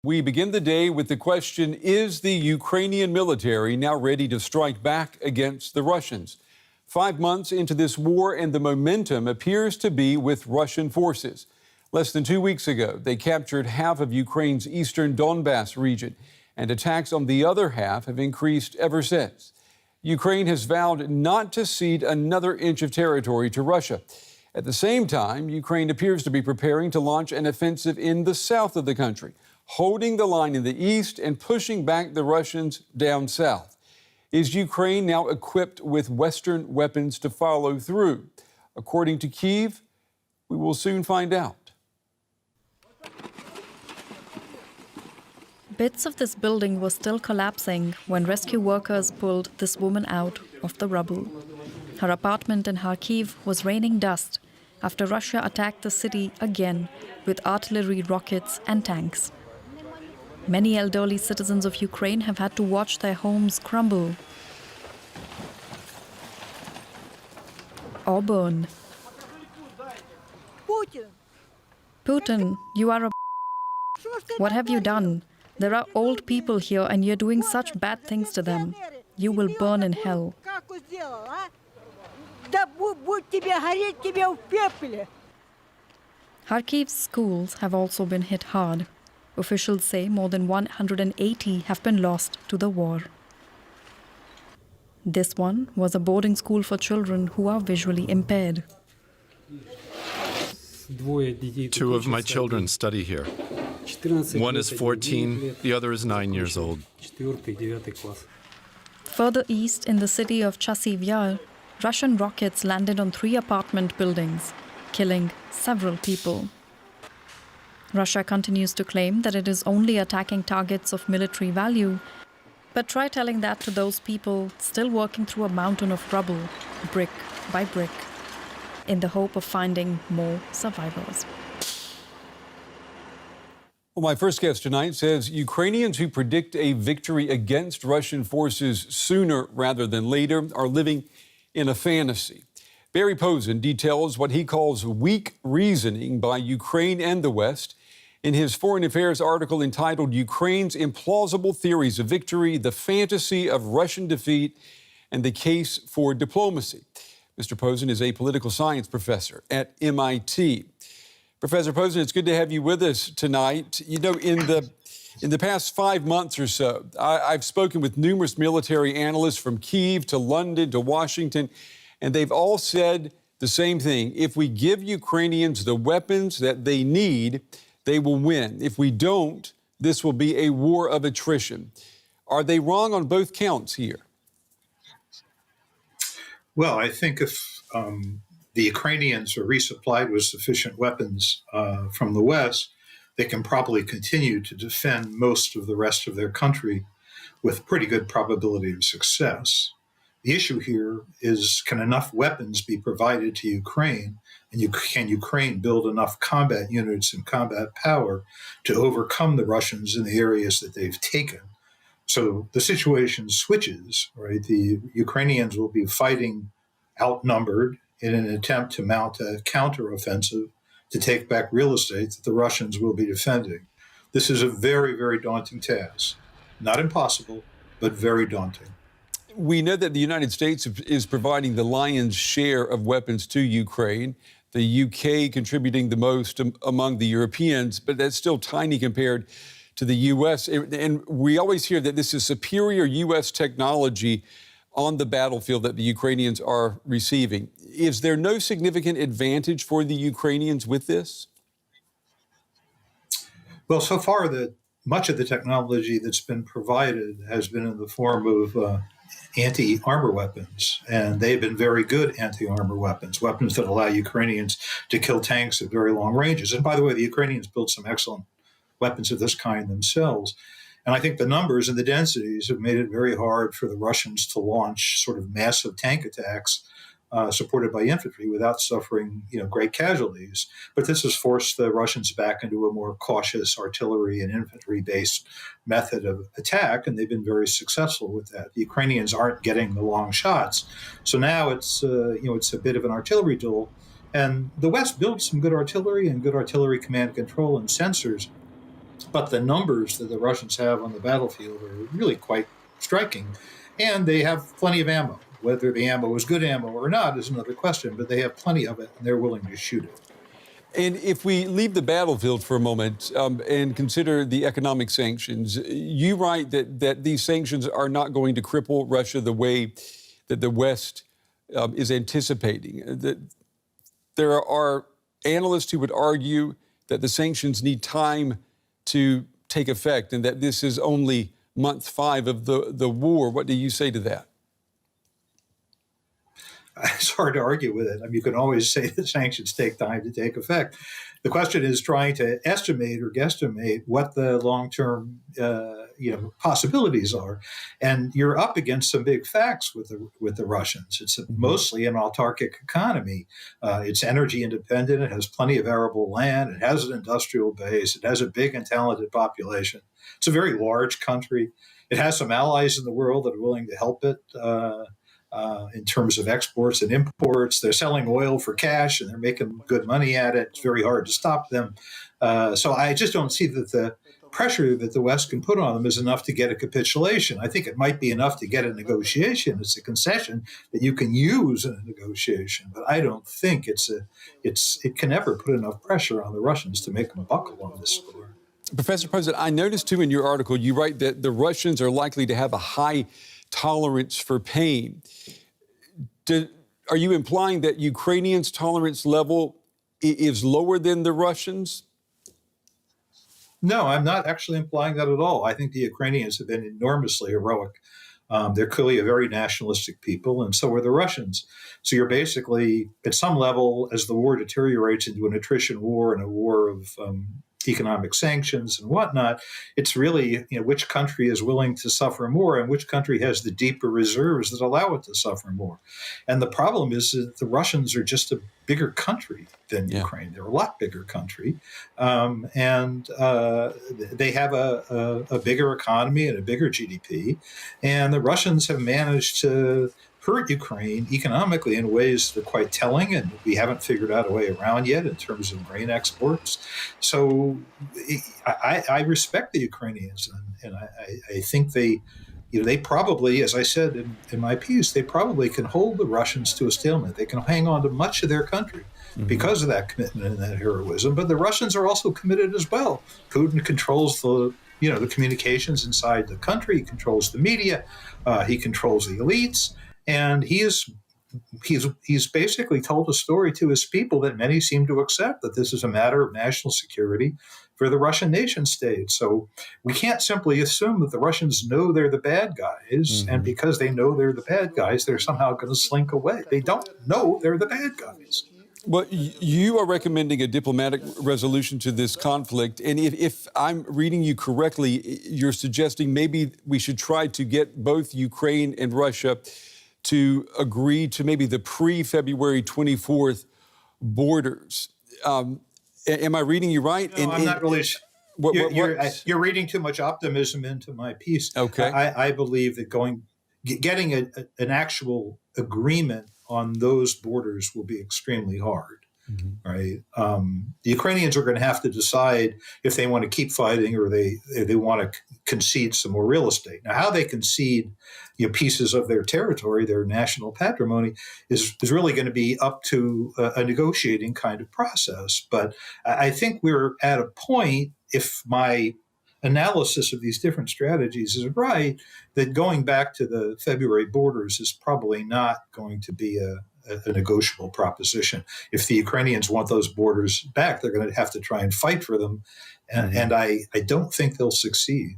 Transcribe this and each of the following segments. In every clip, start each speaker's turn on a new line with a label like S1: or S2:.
S1: We begin the day with the question, is the Ukrainian military now ready to strike back against the Russians? 5 months into this war, and the momentum appears to be with Russian forces. Less than 2 weeks ago, they captured half of Ukraine's eastern Donbas region, and attacks on the other half have increased ever since. Ukraine has vowed not to cede another inch of territory to Russia. At the same time, Ukraine appears to be preparing to launch an offensive in the south of the country, holding the line in the east and pushing back the Russians down south. Is Ukraine now equipped with Western weapons to follow through? According to Kyiv, we will soon find out.
S2: Bits of this building were still collapsing when rescue workers pulled this woman out of the rubble. Her apartment in Kharkiv was raining dust after Russia attacked the city again with artillery, rockets and tanks. Many elderly citizens of Ukraine have had to watch their homes crumble or burn. Putin, you are a What have you done? There are old people here and you're doing such bad things to them. You will burn in hell. Kharkiv's schools have also been hit hard. Officials say more than 180 have been lost to the war. This one was a boarding school for children who are visually impaired.
S3: 2 of my children study here. One is 14, the other is 9 years old.
S2: Further east in the city of Chasiv, Russian rockets landed on 3 apartment buildings, killing several people. Russia continues to claim that it is only attacking targets of military value, but try telling that to those people still working through a mountain of rubble, brick by brick, in the hope of finding more survivors.
S1: Well, my first guest tonight says Ukrainians who predict a victory against Russian forces sooner rather than later are living in a fantasy. Barry Posen details what he calls weak reasoning by Ukraine and the West in his Foreign Affairs article entitled Ukraine's Implausible Theories of Victory, the Fantasy of Russian Defeat, and the Case for Diplomacy. Mr. Posen is a political science professor at MIT. Professor Posen, it's good to have you with us tonight. You know, in the past 5 months or so, I've spoken with numerous military analysts from Kyiv to London to Washington, and they've all said the same thing. If we give Ukrainians the weapons that they need, they will win. If we don't, this will be a war of attrition. Are they wrong on both counts here?
S4: Well, I think if the Ukrainians are resupplied with sufficient weapons from the West, they can probably continue to defend most of the rest of their country with pretty good probability of success. The issue here is, can enough weapons be provided to Ukraine, and can Ukraine build enough combat units and combat power to overcome the Russians in the areas that they've taken? So the situation switches, right? The Ukrainians will be fighting outnumbered in an attempt to mount a counteroffensive to take back real estate that the Russians will be defending. This is a very, very daunting task. Not impossible, but very daunting.
S1: We know that the United States is providing the lion's share of weapons to Ukraine, the UK contributing the most among the Europeans, but that's still tiny compared to the U.S. And we always hear that this is superior U.S. technology on the battlefield that the Ukrainians are receiving. Is there no significant advantage for the Ukrainians with this?
S4: Well, so far, much of the technology that's been provided has been in the form of anti-armor weapons, and they've been very good anti-armor weapons, weapons that allow Ukrainians to kill tanks at very long ranges. And by the way, the Ukrainians built some excellent weapons of this kind themselves. And I think the numbers and the densities have made it very hard for the Russians to launch sort of massive tank attacks supported by infantry without suffering, great casualties. But this has forced the Russians back into a more cautious artillery and infantry-based method of attack, and they've been very successful with that. The Ukrainians aren't getting the long shots, so now it's a bit of an artillery duel. And the West built some good artillery and good artillery command and control and sensors, but the numbers that the Russians have on the battlefield are really quite striking, and they have plenty of ammo. Whether the ammo is good ammo or not is another question, but they have plenty of it, and they're willing to shoot it.
S1: And if we leave the battlefield for a moment and consider the economic sanctions, you write that these sanctions are not going to cripple Russia the way that the West is anticipating. That there are analysts who would argue that the sanctions need time to take effect and that this is only month 5 of the war. What do you say to that?
S4: It's hard to argue with it. I mean, you can always say that sanctions take time to take effect. The question is trying to estimate or guesstimate what the long-term, possibilities are, and you're up against some big facts with the Russians. It's mostly an autarkic economy. It's energy independent. It has plenty of arable land. It has an industrial base. It has a big and talented population. It's a very large country. It has some allies in the world that are willing to help it. In terms of exports and imports. They're selling oil for cash and they're making good money at it. It's very hard to stop them. So I just don't see that the pressure that the West can put on them is enough to get a capitulation. I think it might be enough to get a negotiation. It's a concession that you can use in a negotiation, but I don't think it can ever put enough pressure on the Russians to make them buckle on this score.
S1: Professor Posen, I noticed too in your article, you write that the Russians are likely to have a high tolerance for pain. Are you implying that Ukrainians' tolerance level is lower than the Russians?
S4: No, I'm not actually implying that at all. I think the Ukrainians have been enormously heroic. They're clearly a very nationalistic people, and so are the Russians. So you're basically, at some level, as the war deteriorates into an attrition war and a war of economic sanctions and whatnot, it's really, which country is willing to suffer more and which country has the deeper reserves that allow it to suffer more. And the problem is that the Russians are just a bigger country than Ukraine. They're a lot bigger country. And they have a bigger economy and a bigger GDP. And the Russians have managed to hurt Ukraine economically in ways that are quite telling, and we haven't figured out a way around yet in terms of grain exports. So I respect the Ukrainians, and I think they probably, as I said in my piece, they probably can hold the Russians to a stalemate. They can hang on to much of their country because of that commitment and that heroism. But the Russians are also committed as well. Putin controls the communications inside the country. He controls the media. He controls the elites. And he's basically told a story to his people that many seem to accept, that this is a matter of national security for the Russian nation state. So we can't simply assume that the Russians know they're the bad guys, and because they know they're the bad guys, they're somehow going to slink away. They don't know they're the bad guys.
S1: Well, you are recommending a diplomatic resolution to this conflict. And if I'm reading you correctly, you're suggesting maybe we should try to get both Ukraine and Russia to agree to maybe the pre-February 24th borders. Am I reading you right?
S4: No, I'm not really sure. You're reading too much optimism into my piece.
S1: Okay.
S4: I believe that getting an actual agreement on those borders will be extremely hard. Right? The Ukrainians are going to have to decide if they want to keep fighting or they want to concede some more real estate. Now, how they concede pieces of their territory, their national patrimony, is really going to be up to a negotiating kind of process. But I think we're at a point, if my analysis of these different strategies is right, that going back to the February borders is probably not going to be a negotiable proposition. If the Ukrainians want those borders back, they're going to have to try and fight for them. And I don't think they'll succeed.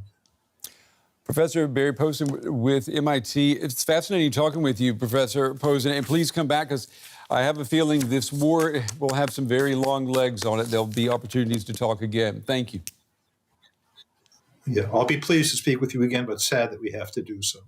S1: Professor Barry Posen with MIT. It's fascinating talking with you, Professor Posen. And please come back, because I have a feeling this war will have some very long legs on it. There'll be opportunities to talk again. Thank you.
S4: Yeah, I'll be pleased to speak with you again, but sad that we have to do so.